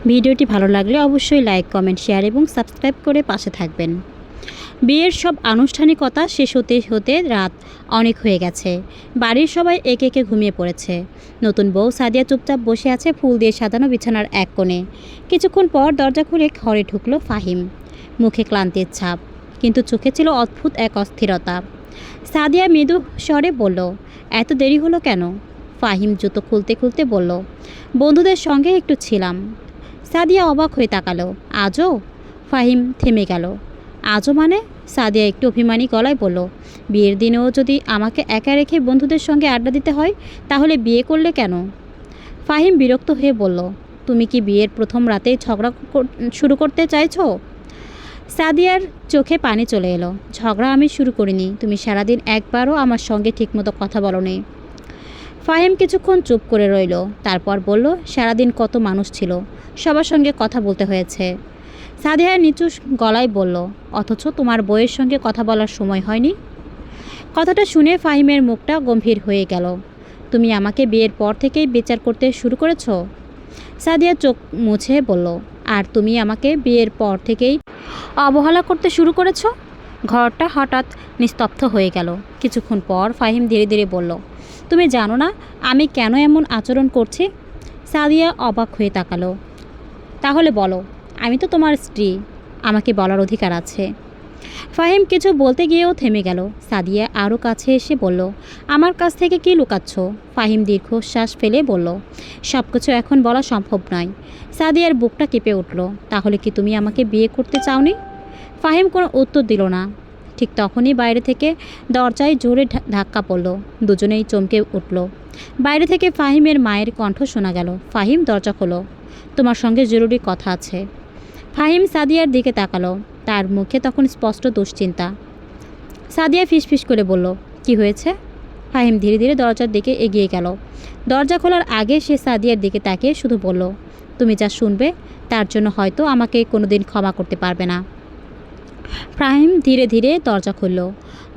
ভিডিওটি ভালো লাগলে অবশ্যই লাইক, কমেন্ট, শেয়ার এবং সাবস্ক্রাইব করে পাশে থাকবেন। বিয়ের সব আনুষ্ঠানিকতা শেষ হতে হতে রাত অনেক হয়ে গেছে। বাড়ির সবাই একে একে ঘুমিয়ে পড়েছে। নতুন বউ সাদিয়া চুপচাপ বসে আছে ফুল দিয়ে সাজানো বিছানার এক কোণে। কিছুক্ষণ পর দরজা খুলে ঘরে ঢুকলো ফাহিম। মুখে ক্লান্তির ছাপ, কিন্তু চোখে ছিল অদ্ভুত এক অস্থিরতা। সাদিয়া মৃদু স্বরে বলল, এত দেরি হলো কেন? ফাহিম জুতো খুলতে খুলতে বলল, বন্ধুদের সঙ্গে একটু ছিলাম। সাদিয়া অবাক হয়ে তাকালো। আজও? ফাহিম থেমে গেল। আজও মানে? সাদিয়া একটু অভিমানী গলায় বলল, বিয়ের দিনেও যদি আমাকে একা রেখে বন্ধুদের সঙ্গে আড্ডা দিতে হয়, তাহলে বিয়ে করলে কেন? ফাহিম বিরক্ত হয়ে বলল, তুমি কি বিয়ের প্রথম রাতেই ঝগড়া শুরু করতে চাইছো? সাদিয়ার চোখে পানি চলে এলো। ঝগড়া আমি শুরু করিনি, তুমি সারাদিন একবারও আমার সঙ্গে ঠিকমতো কথা বলোনি। ফাহিম কিছুক্ষণ চুপ করে রইল, তারপর বলল, সারাদিন কত মানুষ ছিল, সবার সঙ্গে কথা বলতে হয়েছে। সাদিয়া নিচু গলায় বলল, অথচ তোমার বউয়ের সঙ্গে কথা বলার সময় হয়নি? কথাটা শুনে ফাহিমের মুখটা গম্ভীর হয়ে গেল। তুমি আমাকে বিয়ের পর থেকেই বিচার করতে শুরু করেছ? সাদিয়া চোখ মুছে বলল, আর তুমি আমাকে বিয়ের পর থেকেই অবহেলা করতে শুরু করেছ? ঘরটা হঠাৎ নিস্তব্ধ হয়ে গেল। কিছুক্ষণ পর ফাহিম ধীরে ধীরে বলল, তুমি জানো না আমি কেন এমন আচরণ করছি? সাদিয়া অবাক হয়ে তাকালো। তাহলে বলো, আমি তো তোমার স্ত্রী, আমাকে বলার অধিকার আছে। ফাহিম কিছু বলতে গিয়েও থেমে গেল। সাদিয়া আরও কাছে এসে বলল, আমার কাছ থেকে কি লুকাচ্ছ? ফাহিম দীর্ঘশ্বাস ফেলে বলল, সব কিছু এখন বলা সম্ভব নয়। সাদিয়ার বুকটা কেঁপে উঠল। তাহলে কি তুমি আমাকে বিয়ে করতে চাওনি? ফাহিম কোনো উত্তর দিল না। ঠিক তখনই বাইরে থেকে দরজায় জোরে ধাক্কা পড়ল। দুজনেই চমকে উঠল। বাইরে থেকে ফাহিমের মায়ের কণ্ঠ শোনা গেল, ফাহিম দরজা খোলো, তোমার সঙ্গে জরুরি কথা আছে। ফাহিম সাদিয়ার দিকে তাকালো। তার মুখে তখন স্পষ্ট দুশ্চিন্তা। সাদিয়া ফিসফিস করে বলল, কি হয়েছে? ফাহিম ধীরে ধীরে দরজার দিকে এগিয়ে গেল। দরজা খোলার আগে সে সাদিয়ার দিকে তাকিয়ে শুধু বলল, তুমি যা শুনবে তার জন্য হয়তো আমাকে কোনোদিন ক্ষমা করতে পারবে না। ফাহিম ধীরে ধীরে দরজা খুলল।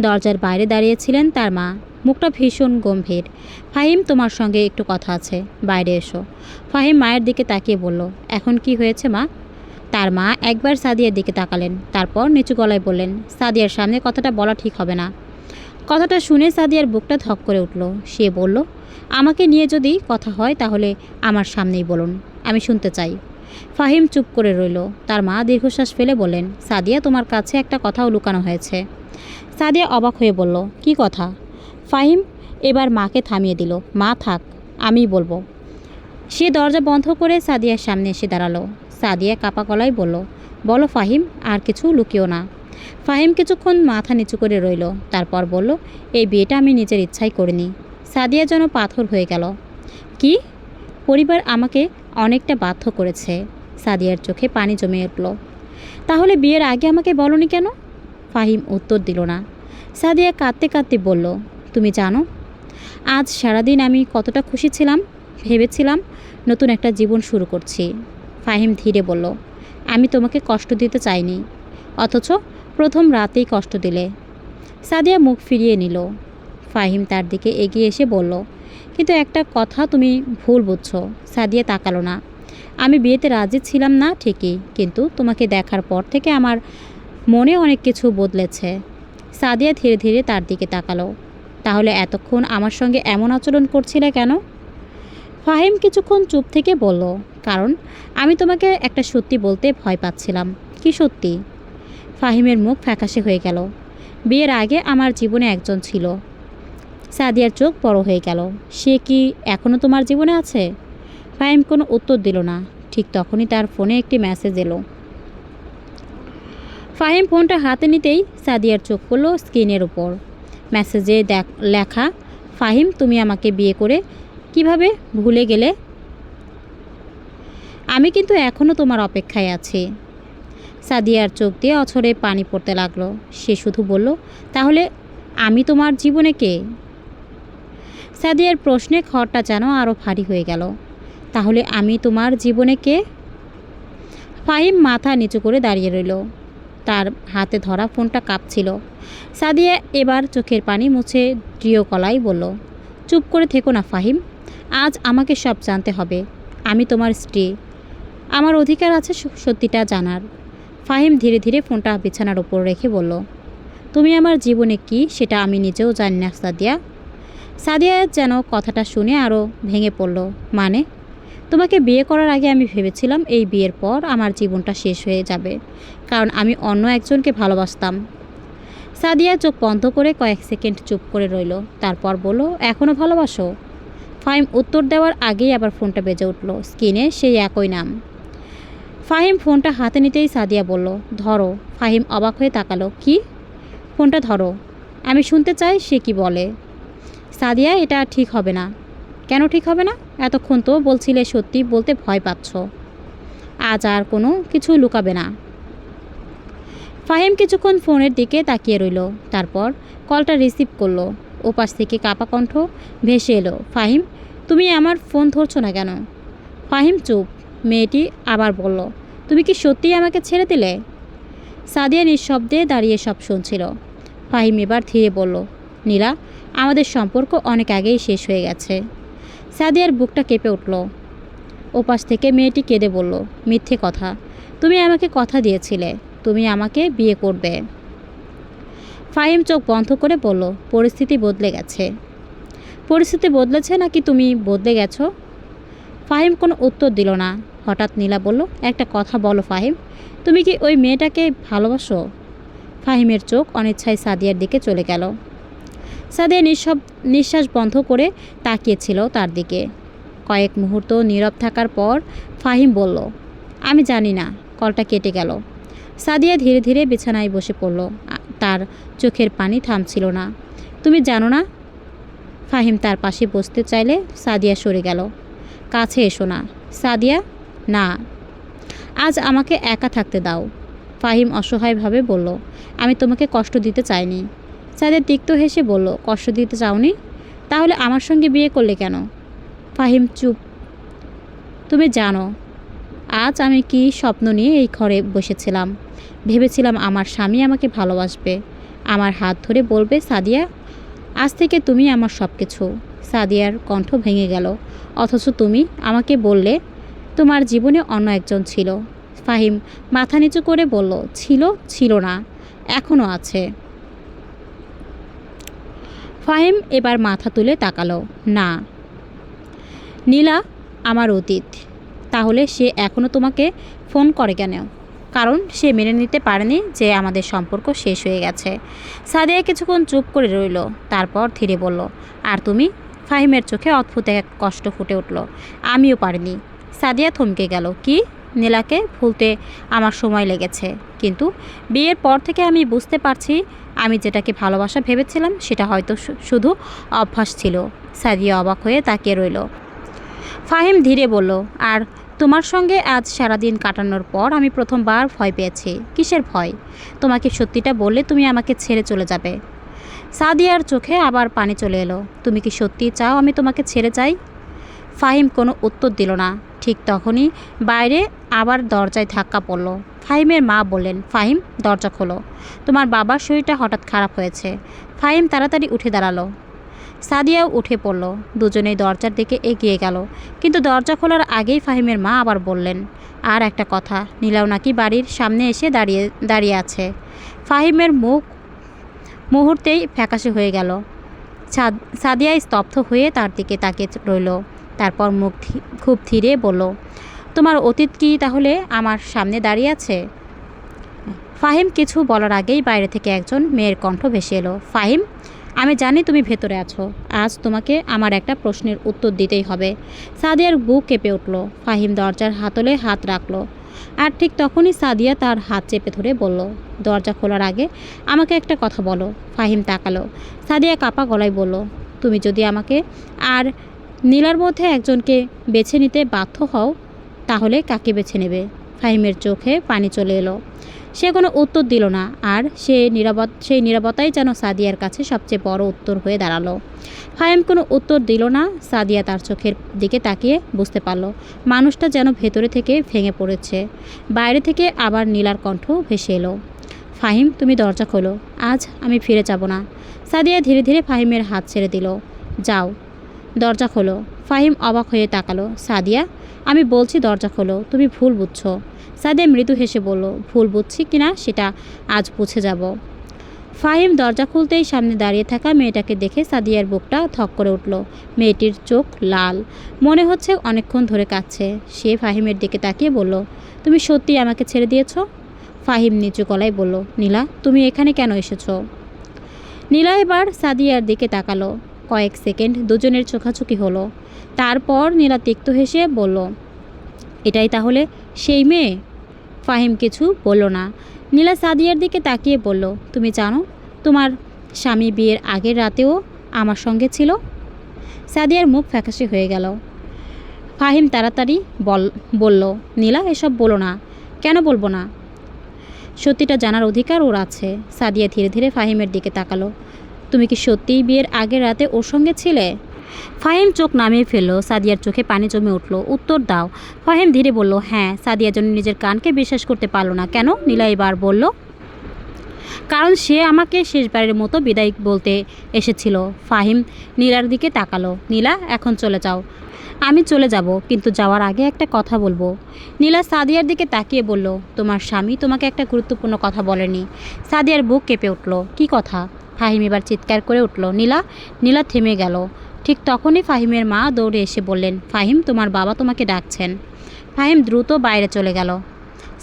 দরজার বাইরে দাঁড়িয়েছিলেন তার মা, মুখটা ভীষণ গম্ভীর। ফাহিম, তোমার সঙ্গে একটু কথা আছে, বাইরে এসো। ফাহিম মায়ের দিকে তাকিয়ে বলল, এখন কি হয়েছে মা? তার মা একবার সাদিয়ার দিকে তাকালেন, তারপর নিচু গলায় বললেন, সাদিয়ার সামনে কথাটা বলা ঠিক হবে না। কথাটা শুনে সাদিয়ার বুকটা ধক করে উঠল। সে বলল, আমাকে নিয়ে যদি কথা হয় তাহলে আমার সামনেই বলুন, আমি শুনতে চাই। ফাহিম চুপ করে রইল। তার মা দীর্ঘশ্বাস ফেলে বললেন, সাদিয়া, তোমার কাছে একটা কথাও লুকানো হয়েছে। সাদিয়া অবাক হয়ে বলল, কি কথা? ফাহিম এবার মাকে থামিয়ে দিল। মা থাক, আমিই বলবো। সে দরজা বন্ধ করে সাদিয়ার সামনে এসে দাঁড়ালো। সাদিয়া কাপা গলায় বলল, বলো ফাহিম, আর কিছু লুকিও না। ফাহিম কিছুক্ষণ মাথা নিচু করে রইল, তারপর বলল, এই বিয়েটা আমি নিজের ইচ্ছাই করিনি। সাদিয়া যেন পাথর হয়ে গেল। কি? পরিবার আমাকে অনেকটা বাধ্য করেছে। সাদিয়ার চোখে পানি জমে উঠল। তাহলে বিয়ের আগে আমাকে বলনি কেন? ফাহিম উত্তর দিল না। সাদিয়া কাঁদতে কাঁদতে বলল, তুমি জানো আজ সারাদিন আমি কতটা খুশি ছিলাম। ভেবেছিলাম নতুন একটা জীবন শুরু করছি। ফাহিম ধীরে বলল, আমি তোমাকে কষ্ট দিতে চাইনি, অথচ প্রথম রাতেই কষ্ট দিলে। সাদিয়া মুখ ফিরিয়ে নিল। ফাহিম তার দিকে এগিয়ে এসে বলল, কিন্তু একটা কথা তুমি ভুল বুঝছো। সাদিয়া তাকালো না। আমি বিয়েতে রাজি ছিলাম না ঠিকই, কিন্তু তোমাকে দেখার পর থেকে আমার মনে অনেক কিছু বদলেছে। সাদিয়া ধীরে ধীরে তার দিকে তাকালো। তাহলে এতক্ষণ আমার সঙ্গে এমন আচরণ করছিলে কেন? ফাহিম কিছুক্ষণ চুপ থেকে বলল, কারণ আমি তোমাকে একটা সত্যি বলতে ভয় পাচ্ছিলাম। কি সত্যি? ফাহিমের মুখ ফ্যাকাশে হয়ে গেল। বিয়ের আগে আমার জীবনে একজন ছিল। সাদিয়ার চোখ বড় হয়ে গেল। সে কি এখনও তোমার জীবনে আছে? ফাহিম কোনো উত্তর দিল না। ঠিক তখনই তার ফোনে একটি মেসেজ এলো। ফাহিম ফোনটা হাতে নিতেই সাদিয়ার চোখ পড়ল স্ক্রিনের উপর। মেসেজে লেখা, ফাহিম, তুমি আমাকে বিয়ে করে কিভাবে ভুলে গেলে? আমি কিন্তু এখনও তোমার অপেক্ষায় আছি। সাদিয়ার চোখ দিয়ে অঝরে পানি পড়তে লাগলো। সে শুধু বলল, তাহলে আমি তোমার জীবনে কে? সাদিয়ার প্রশ্নে ঘরটা যেন আরও ভারী হয়ে গেল। তাহলে আমি তোমার জীবনে কে? ফাহিম মাথা নিচু করে দাঁড়িয়ে রইল। তার হাতে ধরা ফোনটা কাঁপছিল। সাদিয়া এবার চোখের পানি মুছে দৃঢ় গলায় বলল, চুপ করে থেকো না ফাহিম, আজ আমাকে সব জানতে হবে। আমি তোমার স্ত্রী, আমার অধিকার আছে সত্যিটা জানার। ফাহিম ধীরে ধীরে ফোনটা বিছানার উপর রেখে বলল, তুমি আমার জীবনে কি সেটা আমি নিজেও জানি না সাদিয়া। সাদিয়া যেন কথাটা শুনে আরও ভেঙে পড়ল। মানে? তোমাকে বিয়ে করার আগে আমি ভেবেছিলাম এই বিয়ের পর আমার জীবনটা শেষ হয়ে যাবে, কারণ আমি অন্য একজনকে ভালোবাসতাম। সাদিয়া চোখ বন্ধ করে কয়েক সেকেন্ড চুপ করে রইল, তারপর বলল, এখনও ভালোবাসো? ফাহিম উত্তর দেওয়ার আগেই আবার ফোনটা বেজে উঠল। স্ক্রিনে সেই একই নাম। ফাহিম ফোনটা হাতে নিতেই সাদিয়া বলল, ধরো। ফাহিম অবাক হয়ে তাকালো। কি? ফোনটা ধরো, আমি শুনতে চাই সে কি বলে। সাদিয়া, এটা ঠিক হবে না। কেন ঠিক হবে না? এতক্ষণ তো বলছিলে সত্যি বলতে ভয় পাচ্ছ। আজ আর কোনো কিছু লুকাবে না। ফাহিম কিছুক্ষণ ফোনের দিকে তাকিয়ে রইল, তারপর কলটা রিসিভ করলো। ওপাশ থেকে কাপা কণ্ঠ ভেসে এলো, ফাহিম, তুমি আমার ফোন ধরছো না কেন? ফাহিম চুপ। মেয়েটি আবার বলল, তুমি কি সত্যিই আমাকে ছেড়ে দিলে? সাদিয়া নিঃশব্দে দাঁড়িয়ে সব শুনছিল। ফাহিম এবার ধীরে বলল, নীলা, আমাদের সম্পর্ক অনেক আগেই শেষ হয়ে গেছে। সাদিয়ার বুকটা কেঁপে উঠল। ওপাশ থেকে মেয়েটি কেঁদে বলল, মিথ্যে কথা। তুমি আমাকে কথা দিয়েছিলে তুমি আমাকে বিয়ে করবে। ফাহিম চোখ বন্ধ করে বলল, পরিস্থিতি বদলে গেছে। পরিস্থিতি বদলেছে নাকি তুমি বদলে গেছো? ফাহিম কোনো উত্তর দিল না। হঠাৎ নীলা বলল, একটা কথা বলো ফাহিম, তুমি কি ওই মেয়েটাকে ভালোবাসো? ফাহিমের চোখ অনিচ্ছায় সাদিয়ার দিকে চলে গেল। সাদিয়া নিঃশ্বাস বন্ধ করে তাকিয়েছিল তার দিকে। কয়েক মুহূর্ত নীরব থাকার পর ফাহিম বলল, আমি জানি না। কলটা কেটে গেল। সাদিয়া ধীরে ধীরে বিছানায় বসে পড়ল। তার চোখের পানি থামছিল না। তুমি জানো না? ফাহিম তার পাশে বসতে চাইলে সাদিয়া সরে গেল। কাছে এসো না। সাদিয়া, না, আজ আমাকে একা থাকতে দাও। ফাহিম অসহায়ভাবে বলল, আমি তোমাকে কষ্ট দিতে চাইনি। সাদিয়া তিক্ত হেসে বলল, কষ্ট দিতে চাওনি? তাহলে আমার সঙ্গে বিয়ে করলে কেন? ফাহিম চুপ। তুমি জানো আজ আমি কি স্বপ্ন নিয়ে এই ঘরে বসেছিলাম? ভেবেছিলাম আমার স্বামী আমাকে ভালোবাসবে, আমার হাত ধরে বলবে, সাদিয়া, আজ থেকে তুমি আমার সব কিছু। সাদিয়ার কণ্ঠ ভেঙে গেল। অথচ তুমি আমাকে বললে তোমার জীবনে অন্য একজন ছিল। ফাহিম মাথা নিচু করে বলল, ছিল না, এখনও আছে। ফাহিম এবার মাথা তুলে তাকালো। না। নীলা আমার অতীত। তাহলে সে এখনও তোমাকে ফোন করে কেন? কারণ সে মেনে নিতে পারেনি যে আমাদের সম্পর্ক শেষ হয়ে গেছে। সাদিয়া কিছুক্ষণ চুপ করে রইল, তারপর ধীরে বলল, আর তুমি? ফাহিমের চোখে অদ্ভুত এক কষ্ট ফুটে উঠল। আমিও পারিনি। সাদিয়া থমকে গেল। কি? নীলাকে ভুলতে আমার সময় লেগেছে, কিন্তু বিয়ের পর থেকে আমি বুঝতে পারছি আমি যেটাকে ভালোবাসা ভেবেছিলাম সেটা হয়তো শুধু অভ্যাস ছিল। সাদিয়া অবাক হয়ে তাকিয়ে রইল। ফাহিম ধীরে বলল, আর তোমার সঙ্গে আজ সারাদিন কাটানোর পর আমি প্রথমবার ভয় পেয়েছি। কিসের ভয়? তোমাকে সত্যিটা বললে তুমি আমাকে ছেড়ে চলে যাবে। সাদিয়ার চোখে আবার পানি চলে এলো। তুমি কি সত্যি চাও আমি তোমাকে ছেড়ে যাই? ফাহিম কোনো উত্তর দিল না। ঠিক তখনই বাইরে আবার দরজায় ধাক্কা পড়ল। ফাহিমের মা বললেন, ফাহিম, দরজা খোলো, তোমার বাবার শরীরটা হঠাৎ খারাপ হয়েছে। ফাহিম তাড়াতাড়ি উঠে দাঁড়ালো। সাদিয়াও উঠে পড়ল। দুজনেই দরজার দিকে এগিয়ে গেল, কিন্তু দরজা খোলার আগেই ফাহিমের মা আবার বললেন, আর একটা কথা, নীলাও নাকি বাড়ির সামনে এসে দাঁড়িয়ে আছে। ফাহিমের মুখ মুহূর্তেই ফ্যাকাশে হয়ে গেল। সাদিয়া স্তব্ধ হয়ে তার দিকে তাকিয়ে রইল। তারপর মুখ খুব ধীরে বলল, তোমার অতীত কি তাহলে আমার সামনে দাঁড়িয়ে আছে? ফাহিম কিছু বলার আগেই বাইরে থেকে একজন মেয়ের কণ্ঠ ভেসে এলো। ফাহিম, আমি জানি তুমি ভেতরে আছো। আজ তোমাকে আমার একটা প্রশ্নের উত্তর দিতেই হবে। সাদিয়ার বুক কেঁপে উঠল। ফাহিম দরজার হাতলে হাত রাখল। আর ঠিক তখনই সাদিয়া তার হাত চেপে ধরে বলল, দরজা খোলার আগে আমাকে একটা কথা বলো। ফাহিম তাকালো। সাদিয়া কাপা গলায় বলল, তুমি যদি আমাকে আর নীলার মধ্যে একজনকে বেছে নিতে বাধ্য হও, তাহলে কাকে বেছে নেবে? ফাহিমের চোখে পানি চলে এলো। সে কোনো উত্তর দিল না, আর সেই নীরবতাই যেন সাদিয়ার কাছে সবচেয়ে বড় উত্তর হয়ে দাঁড়ালো। ফাহিম কোনো উত্তর দিল না। সাদিয়া তার চোখের দিকে তাকিয়ে বুঝতে পারল মানুষটা যেন ভেতরে থেকে ভেঙে পড়েছে। বাইরে থেকে আবার নীলার কণ্ঠ ভেসে এলো, ফাহিম, তুমি দরজা খোলো, আজ আমি ফিরে যাব না। সাদিয়া ধীরে ধীরে ফাহিমের হাত ছেড়ে দিল। যাও, দরজা খোলো। ফাহিম অবাক হয়ে তাকালো। সাদিয়া, আমি বলছি দরজা খোলো, তুমি ভুল বুঝছো। সাদিয়া মৃদু হেসে বলল, ভুল বুঝছি কিনা সেটা আজ বুঝে যাব। ফাহিম দরজা খুলতেই সামনে দাঁড়িয়ে থাকা মেয়েটাকে দেখে সাদিয়ার বুকটা ধক করে উঠল। মেয়েটির চোখ লাল, মনে হচ্ছে অনেকক্ষণ ধরে কাঁদছে। সে ফাহিমের দিকে তাকিয়ে বলল, তুমি সত্যিই আমাকে ছেড়ে দিয়েছো? ফাহিম নিচু গলায় বলল, নীলা, তুমি এখানে কেন এসেছো? নীলা এবার সাদিয়ার দিকে তাকালো। কয়েক সেকেন্ড দুজনের চোখাচোখি হলো। তারপর নীলা তিক্ত হেসে বলল, এটাই তাহলে সেই মেয়ে? ফাহিম কিছু বলল না। নীলা সাদিয়ার দিকে তাকিয়ে বলল, তুমি জানো তোমার স্বামী বিয়ের আগের রাতেও আমার সঙ্গে ছিল? সাদিয়ার মুখ ফ্যাকাশে হয়ে গেল। ফাহিম তাড়াতাড়ি বলল, নীলা, এসব বলো না। কেন বলবো না? সত্যিটা জানার অধিকার ওর আছে। সাদিয়া ধীরে ধীরে ফাহিমের দিকে তাকালো। তুমি কি সত্যিই বিয়ের আগের রাতে ওর সঙ্গে ছিলে? ফাহিম চোখ নামিয়ে ফেলল। সাদিয়ার চোখে পানি জমে উঠল। উত্তর দাও। ফাহিম ধীরে বলল, হ্যাঁ। সাদিয়া যেন নিজের কানকে বিশ্বাস করতে পারল না। কেন? নীলা এবার বলল, কারণ সে আমাকে শেষবারের মতো বিদায় বলতে এসেছিল। ফাহিম নীলার দিকে তাকালো। নীলা, এখন চলে যাও। আমি চলে যাব, কিন্তু যাওয়ার আগে একটা কথা বলবো। নীলা সাদিয়ার দিকে তাকিয়ে বলল, তোমার স্বামী তোমাকে একটা গুরুত্বপূর্ণ কথা বলেনি। সাদিয়ার বুক কেঁপে উঠল। কী কথা? ফাহিম এবার চিৎকার করে উঠল। নীলা! নীলা থেমে গেল। ঠিক তখনই ফাহিমের মা দৌড়ে এসে বললেন, ফাহিম, তোমার বাবা তোমাকে ডাকছেন। ফাহিম দ্রুত বাইরে চলে গেল।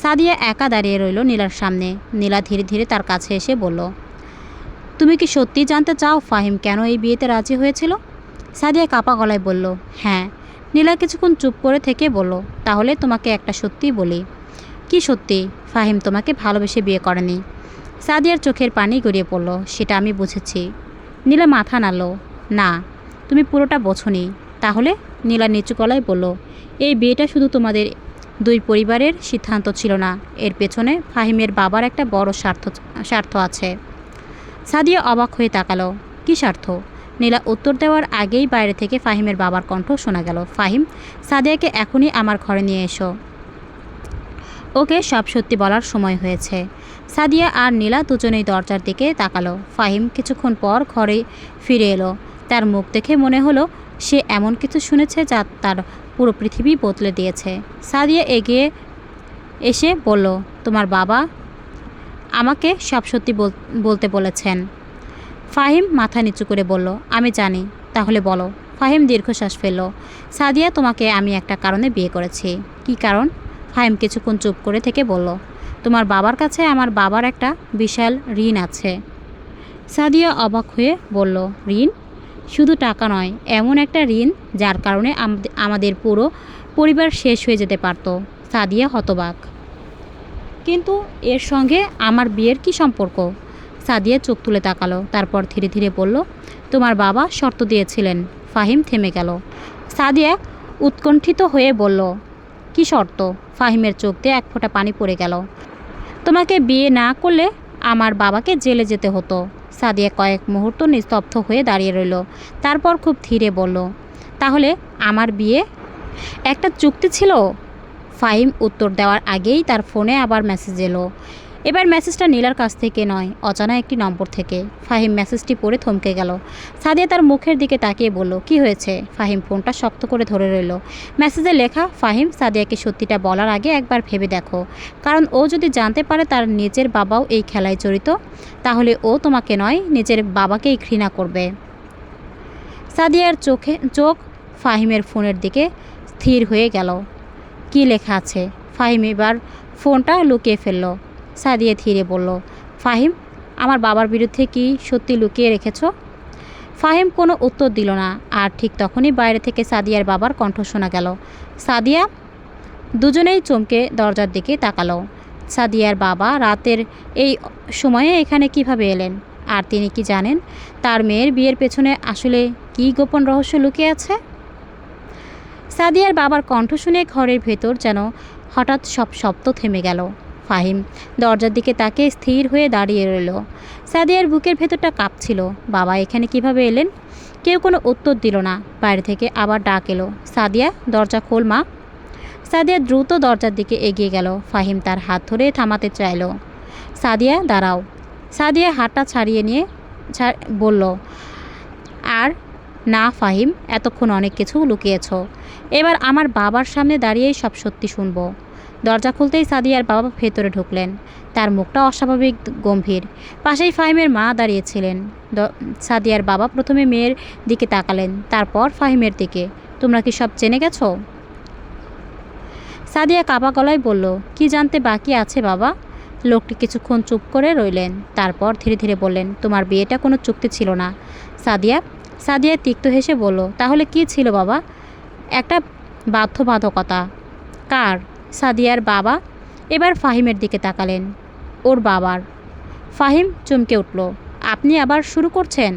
সাদিয়া একা দাঁড়িয়ে রইল নীলার সামনে। নীলা ধীরে ধীরে তার কাছে এসে বলল, তুমি কি সত্যিই জানতে চাও ফাহিম কেন এই বিয়েতে রাজি হয়েছিল? সাদিয়া কাঁপা গলায় বলল, হ্যাঁ। নীলা কিছুক্ষণ চুপ করে থেকে বলল, তাহলে তোমাকে একটা সত্যি বলি। কি সত্যি? ফাহিম তোমাকে ভালোবেসে বিয়ে করেনি। সাদিয়ার চোখের পানি গড়িয়ে পড়ল। সেটা আমি বুঝেছি। নীলা মাথা নাড়ল। না, তুমি পুরোটা বোঝোনি। তাহলে? নীলা নিচু গলায় বলল, এই বিয়েটা শুধু তোমাদের দুই পরিবারের সিদ্ধান্ত ছিল না, এর পেছনে ফাহিমের বাবার একটা বড় স্বার্থ আছে। সাদিয়া অবাক হয়ে তাকালো। কী স্বার্থ? নীলা উত্তর দেওয়ার আগেই বাইরে থেকে ফাহিমের বাবার কণ্ঠ শোনা গেল, ফাহিম, সাদিয়াকে এখনই আমার ঘরে নিয়ে এসো। ওকে সব সত্যি বলার সময় হয়েছে। সাদিয়া আর নীলা দুজনেই দরজার দিকে তাকালো। ফাহিম কিছুক্ষণ পর ঘরে ফিরে এলো। তার মুখ দেখে মনে হলো সে এমন কিছু শুনেছে যা তার পুরো পৃথিবী বদলে দিয়েছে। সাদিয়া এগিয়ে এসে বলল, তোমার বাবা আমাকে সব সত্যি বলতে বলেছেন। ফাহিম মাথা নিচু করে বলল, আমি জানি। তাহলে বলো। ফাহিম দীর্ঘশ্বাস ফেলল। সাদিয়া, তোমাকে আমি একটা কারণে বিয়ে করেছি। কী কারণ? ফাহিম কিছুক্ষণ চুপ করে থেকে বলল, তোমার বাবার কাছে আমার বাবার একটা বিশাল ঋণ আছে। সাদিয়া অবাক হয়ে বলল, ঋণ? শুধু টাকা নয়, এমন একটা ঋণ যার কারণে আমাদের পুরো পরিবার শেষ হয়ে যেতে পারত। সাদিয়া হতবাক। কিন্তু এর সঙ্গে আমার বিয়ের কি সম্পর্ক? সাদিয়া চোখ তুলে তাকালো। তারপর ধীরে ধীরে বলল, তোমার বাবা শর্ত দিয়েছিলেন। ফাহিম থেমে গেল। সাদিয়া উৎকণ্ঠিত হয়ে বলল, কি শর্ত? ফাহিমের চোখ দিয়ে এক ফোঁটা পানি পড়ে গেল। তোমাকে বিয়ে না করলে আমার বাবাকে জেলে যেতে হতো। সাদিয়া কয়েক মুহূর্ত নিস্তব্ধ হয়ে দাঁড়িয়ে রইল। তারপর খুব ধীরে বলল, তাহলে আমার বিয়ে একটা চুক্তি ছিল? ফাহিম উত্তর দেওয়ার আগেই তার ফোনে আবার মেসেজ এলো। এবার মেসেজটা নীলার কাছ থেকে নয়, অজানা একটি নম্বর থেকে। ফাহিম মেসেজটি পড়ে থমকে গেল। সাদিয়া তার মুখের দিকে তাকিয়ে বলল, কি হয়েছে? ফাহিম ফোনটা শক্ত করে ধরে রইল। মেসেজে লেখা, ফাহিম, সাদিয়াকে সত্যিটা বলার আগে একবার ভেবে দেখো, কারণ ও যদি জানতে পারে তার নিজের বাবাও এই খেলায় জড়িত, তাহলে ও তোমাকে নয়, নিজের বাবাকেই ঘৃণা করবে। সাদিয়ার চোখ ফাহিমের ফোনের দিকে স্থির হয়ে গেল। কি লেখা আছে? ফাহিম এবার ফোনটা লুকিয়ে ফেলল। সাদিয়া ধীরে বলল, ফাহিম, আমার বাবার বিরুদ্ধে কি সত্যি লুকিয়ে রেখেছ? ফাহিম কোনো উত্তর দিল না। আর ঠিক তখনই বাইরে থেকে সাদিয়ার বাবার কণ্ঠ শোনা গেল। সাদিয়া! দুজনেই চমকে দরজার দিকে তাকালো। সাদিয়ার বাবা রাতের এই সময়ে এখানে কিভাবে এলেন? আর তিনি কি জানেন তার মেয়ের বিয়ের পেছনে আসলে কী গোপন রহস্য লুকিয়ে আছে? সাদিয়ার বাবার কণ্ঠ শুনে ঘরের ভেতর যেন হঠাৎ সব শব্দ থেমে গেল। ফাহিম দরজার দিকে তাকিয়ে স্থির হয়ে দাঁড়িয়ে রইল। সাদিয়ার বুকের ভেতরটা কাঁপছিল। বাবা এখানে কিভাবে এলেন? কেউ কোনো উত্তর দিল না। বাইরে থেকে আবার ডাক এলো, সাদিয়া, দরজা খোল মা। সাদিয়া দ্রুত দরজার দিকে এগিয়ে গেল। ফাহিম তার হাত ধরে থামাতে চাইল। সাদিয়া, দাঁড়াও। সাদিয়া হাতটা ছাড়িয়ে নিয়ে বলল, আর না ফাহিম, এতক্ষণ অনেক কিছু লুকিয়েছ। এবার আমার বাবার সামনে দাঁড়িয়েই সব সত্যি শুনবো। দরজা খুলতেই সাদিয়ার বাবা ভেতরে ঢুকলেন। তার মুখটা অস্বাভাবিক গম্ভীর। পাশেই ফাহিমের মা দাঁড়িয়েছিলেন। সাদিয়ার বাবা প্রথমে মেয়ের দিকে তাকালেন, তারপর ফাহিমের দিকে। তোমরা কি সব জেনে গেছো? সাদিয়া কাঁপা গলায় বলল, কি জানতে বাকি আছে বাবা? লোকটি কিছুক্ষণ চুপ করে রইলেন, তারপর ধীরে ধীরে বললেন, তোমার বিয়েটা কোনো চুক্তি ছিল না। সাদিয়া তিক্ত হেসে বলল, তাহলে কি ছিল বাবা? একটা বাধ্যবাধকতা। কার? সাদিয়ার বাবা এবার ফাহিমের দিকে তাকালেন। ওর বাবার। ফাহিম চমকে উঠল, আপনি আবার শুরু করছেন?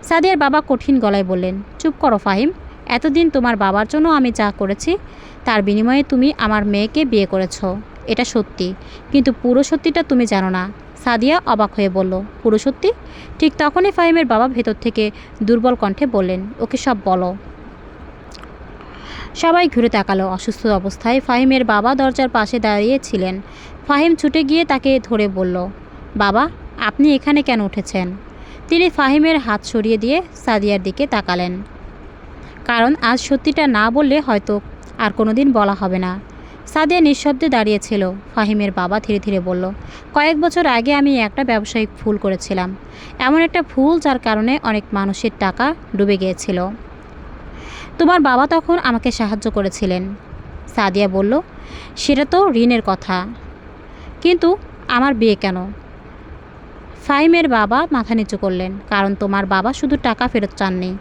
সাদিয়ার বাবা কঠিন গলায় বললেন, চুপ করো ফাহিম। এতদিন তোমার বাবার জন্য আমি যা করেছি তার বিনিময়ে তুমি আমার মেয়েকে বিয়ে করেছো, এটা সত্যি। কিন্তু পুরো সত্যিটা তুমি জানো না। সাদিয়া অবাক হয়ে বলল, পুরো সত্যি? ঠিক তখনই ফাহিমের বাবা ভেতর থেকে দুর্বল কণ্ঠে বললেন, ওকে সব বলো। সবাই ঘুরে তাকালো। অসুস্থ অবস্থায় ফাহিমের বাবা দরজার পাশে দাঁড়িয়েছিলেন। ফাহিম ছুটে গিয়ে তাকে ধরে বলল, বাবা, আপনি এখানে কেন উঠেছেন? তিনি ফাহিমের হাত সরিয়ে দিয়ে সাদিয়ার দিকে তাকালেন। কারণ আজ সত্যিটা না বললে হয়তো আর কোনো দিন বলা হবে না। সাদিয়া নিঃশব্দে দাঁড়িয়েছিল। ফাহিমের বাবা ধীরে ধীরে বলল, কয়েক বছর আগে আমি একটা ব্যবসায়িক ভুল করেছিলাম। এমন একটা ভুল যার কারণে অনেক মানুষের টাকা ডুবে গিয়েছিল। তোমার বাবা তখন আমাকে সাহায্য করেছিলেন। সাদিয়া বলল, সেটা তো ঋণের কথা, কিন্তু আমার বিয়ে কেন? ফাহিমের বাবা মাথা নিচু করলেন, কারণ তোমার বাবা শুধু টাকা ফেরত চাননি।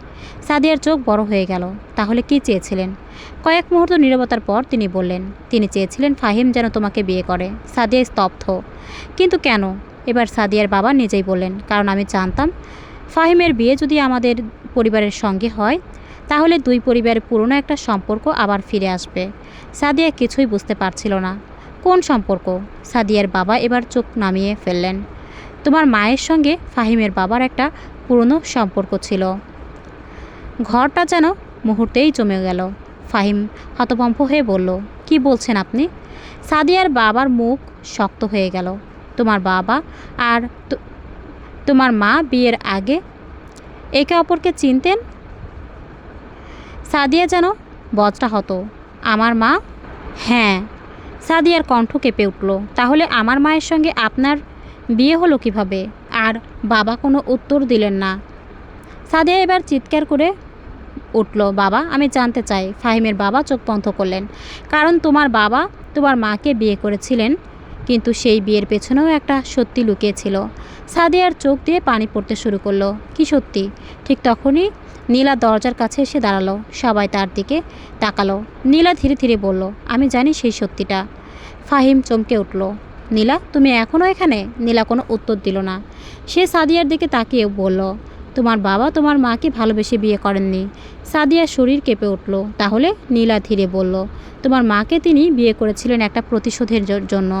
সাদিয়ার চোখ বড় হয়ে গেল। তাহলে কি চেয়েছিলেন? কয়েক মুহূর্ত নীরবতার পর তিনি বললেন, তিনি চেয়েছিলেন ফাহিম যেন তোমাকে বিয়ে করে। সাদিয়া স্তব্ধ। কিন্তু কেন? এবার সাদিয়ার বাবা নিজেই বললেন, কারণ আমি জানতাম ফাহিমের বিয়ে যদি আমাদের পরিবারের সঙ্গে হয় তাহলে দুই পরিবারের পুরনো একটা সম্পর্ক আবার ফিরে আসবে। সাদিয়া কিছুই বুঝতে পারছিল না। কোন সম্পর্ক? সাদিয়ার বাবা এবার চোখ নামিয়ে ফেললেন। তোমার মায়ের সঙ্গে ফাহিমের বাবার একটা পুরনো সম্পর্ক ছিল। ঘরটা যেন মুহূর্তেই জমে গেল। ফাহিম হতভম্ব হয়ে বলল, কি বলছেন আপনি? সাদিয়ার বাবার মুখ শক্ত হয়ে গেল। তোমার বাবা আর তোমার মা বিয়ের আগে একে অপরকে চিনতেন? সাদিয়া যেন বজ্রা হতো। আমার মা? হ্যাঁ। সাদিয়ার কণ্ঠ কেঁপে উঠল। তাহলে আমার মায়ের সঙ্গে আপনার বিয়ে হলো কিভাবে? আর বাবা কোনো উত্তর দিলেন না। সাদিয়া এবার চিৎকার করে উঠল, বাবা, আমি জানতে চাই। ফাহিমের বাবা চোখ বন্ধ করলেন। কারণ তোমার বাবা তোমার মাকে বিয়ে করেছিলেন, কিন্তু সেই বিয়ের পেছনেও একটা সত্যি লুকিয়েছিল। সাদিয়ার চোখ দিয়ে পানি পড়তে শুরু করলো। কি সত্যি? ঠিক তখনই নীলা দরজার কাছে এসে দাঁড়ালো। সবাই তার দিকে তাকালো। নীলা ধীরে ধীরে বলল, আমি জানি সেই সত্যিটা। ফাহিম চমকে উঠল, নীলা, তুমি এখনও এখানে? নীলা কোনো উত্তর দিল না। সে সাদিয়ার দিকে তাকিয়ে বলল, তোমার বাবা তোমার মাকে ভালোবেসে বিয়ে করেননি। সাদিয়ার শরীর কেঁপে উঠল। তাহলে? নীলা ধীরে বলল, তোমার মাকে তিনি বিয়ে করেছিলেন একটা প্রতিশোধের জন্য।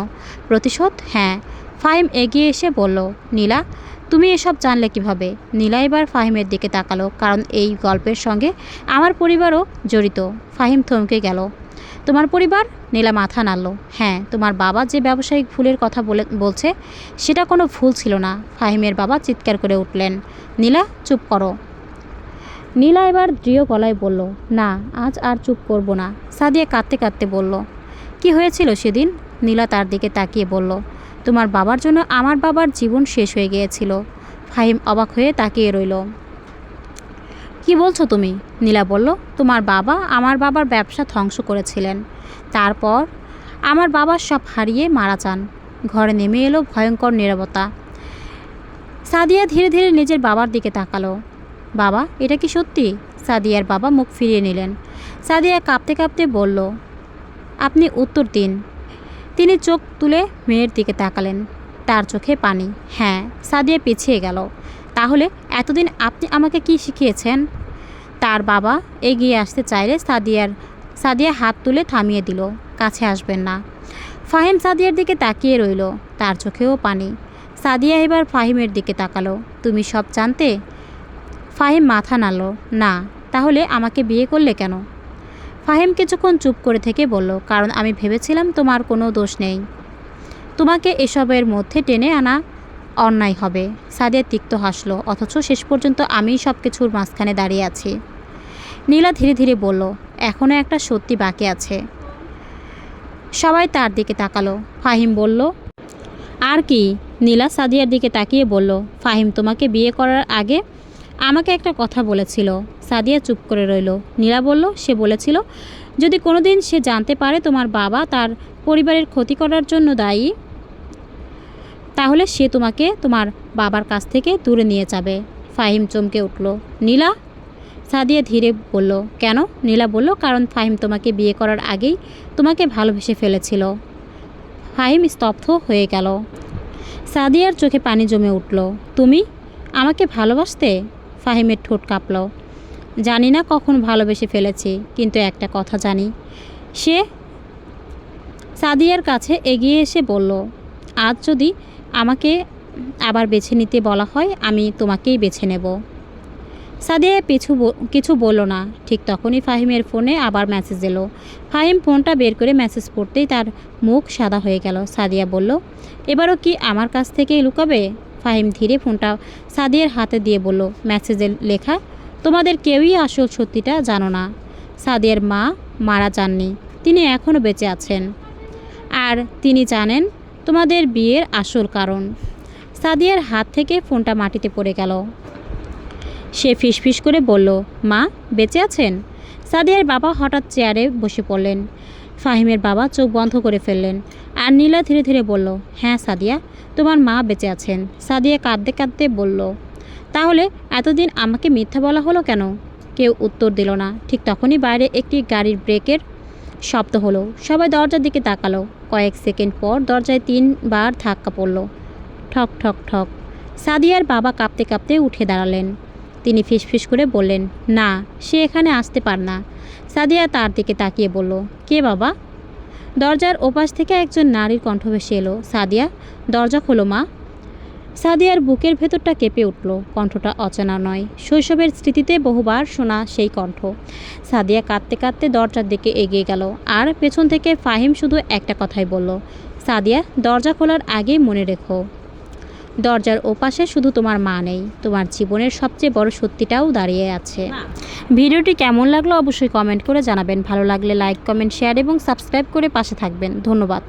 প্রতিশোধ? হ্যাঁ। ফাহিম এগিয়ে এসে বলল, নীলা, তুমি এসব জানলে কিভাবে? নীলা এবার ফাহিমের দিকে তাকালো, কারণ এই গল্পের সঙ্গে আমার পরিবারও জড়িত। ফাহিম থমকে গেল। তোমার পরিবার? নীলা মাথা নাড়ল। হ্যাঁ, তোমার বাবা যে ব্যবসায়িক ভুলের কথা বলছে সেটা কোনো ভুল ছিল না। ফাহিমের বাবা চিৎকার করে উঠলেন, নীলা, চুপ করো। নীলা এবার দৃঢ় গলায় বলল, না, আজ আর চুপ করব না। সাদিয়া কাঁদতে কাঁদতে বলল, কি হয়েছিল সেদিন? নীলা তার দিকে তাকিয়ে বলল, তোমার বাবার জন্য আমার বাবার জীবন শেষ হয়ে গিয়েছিল। ফাহিম অবাক হয়ে তাকিয়ে রইল। কি বলছো তুমি? নীলা বলল, তোমার বাবা আমার বাবার ব্যবসা ধ্বংস করেছিলেন। তারপর আমার বাবা সব হারিয়ে মারা যান। ঘরে নেমে এলো ভয়ঙ্কর নীরবতা। সাদিয়া ধীরে ধীরে নিজের বাবার দিকে তাকালো। বাবা, এটা কি সত্যি? সাদিয়ার বাবা মুখ ফিরিয়ে নিলেন। সাদিয়া কাঁপতে কাঁপতে বলল, আপনি উত্তর দিন। তিনি চোখ তুলে মেয়ের দিকে তাকালেন। তার চোখে পানি। হ্যাঁ। সাদিয়া পিছিয়ে গেল। তাহলে এতদিন আপনি আমাকে কি শিখিয়েছেন? তার বাবা এগিয়ে আসতে চাইলে সাদিয়া হাত তুলে থামিয়ে দিল, কাছে আসবেন না। ফাহিম সাদিয়ার দিকে তাকিয়ে রইল। তার চোখেও পানি। সাদিয়া এবার ফাহিমের দিকে তাকালো। তুমি সব জানতে? ফাহিম মাথা নাড়ল। না। তাহলে আমাকে বিয়ে করলে কেন? ফাহিম কিছুক্ষণ চুপ করে থেকে বলল, কারণ আমি ভেবেছিলাম তোমার কোনো দোষ নেই। তোমাকে এসবের মধ্যে টেনে আনা অন্যায় হবে। সাদিয়া তিক্ত হাসলো, অথচ শেষ পর্যন্ত আমিই সব কিছুর মাঝখানে দাঁড়িয়ে আছি। নীলা ধীরে ধীরে বলল, এখনও একটা সত্যি বাকি আছে। সবাই তার দিকে তাকালো। ফাহিম বলল, আর কি? নীলা সাদিয়ার দিকে তাকিয়ে বলল, ফাহিম তোমাকে বিয়ে করার আগে আমাকে একটা কথা বলেছিল। সাদিয়া চুপ করে রইল। নীলা বলল, সে বলেছিল যদি কোনোদিন সে জানতে পারে তোমার বাবা তার পরিবারের ক্ষতি করার জন্য দায়ী, তাহলে সে তোমাকে তোমার বাবার কাছ থেকে দূরে নিয়ে যাবে। ফাহিম চমকে উঠল। নীলা? সাদিয়া ধীরে বলল, কেন? নীলা বলল, কারণ ফাহিম তোমাকে বিয়ে করার আগেই তোমাকে ভালোবেসে ফেলেছিল। ফাহিম স্তব্ধ হয়ে গেল। সাদিয়ার চোখে পানি জমে উঠল। তুমি আমাকে ভালোবাসতে? ফাহিমের ঠোঁট কাঁপল। জানি না কখন ভালোবেসে ফেলেছি, কিন্তু একটা কথা জানি। সে সাদিয়ার কাছে এগিয়ে এসে বলল, আজ যদি আমাকে আবার বেছে নিতে বলা হয়, আমি তোমাকেই বেছে নেব। সাদিয়া কিছু বলল না। ঠিক তখনই ফাহিমের ফোনে আবার মেসেজ এলো। ফাহিম ফোনটা বের করে মেসেজ পড়তেই তার মুখ সাদা হয়ে গেল। সাদিয়া বলল, এবারও কি আমার কাছ থেকেই লুকাবে? ফাহিম ধীরে ফোনটা সাদিয়ার হাতে দিয়ে বলল, মেসেজে লেখা, তোমাদের কেউই আসল সত্যিটা জানো না। সাদিয়ার মা মারা যাননি, তিনি এখনও বেঁচে আছেন। আর তিনি জানেন তোমাদের বিয়ের আসল কারণ। সাদিয়ার হাত থেকে ফোনটা মাটিতে পড়ে গেল। সে ফিসফিস করে বলল, মা বেঁচে আছেন? সাদিয়ার বাবা হঠাৎ চেয়ারে বসে পড়লেন। ফাহিমের বাবা চোখ বন্ধ করে ফেললেন। আর নীলা ধীরে ধীরে বলল, হ্যাঁ সাদিয়া, তোমার মা বেঁচে আছেন। সাদিয়া কাঁদতে কাঁদতে বলল, তাহলে এতদিন আমাকে মিথ্যা বলা হলো কেন? কেউ উত্তর দিল না। ঠিক তখনই বাইরে একটি গাড়ির ব্রেকের শব্দ হলো। সবাই দরজার দিকে তাকালো। কয়েক সেকেন্ড পর দরজায় 3 বার ধাক্কা পড়ল। ঠক ঠক ঠক। সাদিয়ার বাবা কাঁপতে কাঁপতে উঠে দাঁড়ালেন। তিনি ফিসফিস করে বললেন, না, সে এখানে আসতে পার না। সাদিয়া তার দিকে তাকিয়ে বলল, কে বাবা? দরজার ওপাশ থেকে একজন নারীর কণ্ঠ ভেসে এলো, সাদিয়া, দরজা খোলো মা। সাদিয়ার বুকের ভেতরটা কেঁপে উঠল। কণ্ঠটা অচেনা নয়, শৈশবের স্মৃতিতে বহুবার শোনা সেই কণ্ঠ। সাদিয়া কাঁদতে কাঁদতে দরজার দিকে এগিয়ে গেল। আর পেছন থেকে ফাহিম শুধু একটা কথাই বলল, সাদিয়া, দরজা খোলার আগে মনে রেখো, দরজার ওপাশে শুধু তোমার মা নেই, তোমার জীবনের সবচেয়ে বড় সত্যিটাও দাঁড়িয়ে আছে। ভিডিওটি কেমন লাগলো অবশ্যই কমেন্ট করে জানাবেন। ভালো লাগলে লাইক, কমেন্ট, শেয়ার এবং সাবস্ক্রাইব করে পাশে থাকবেন। ধন্যবাদ।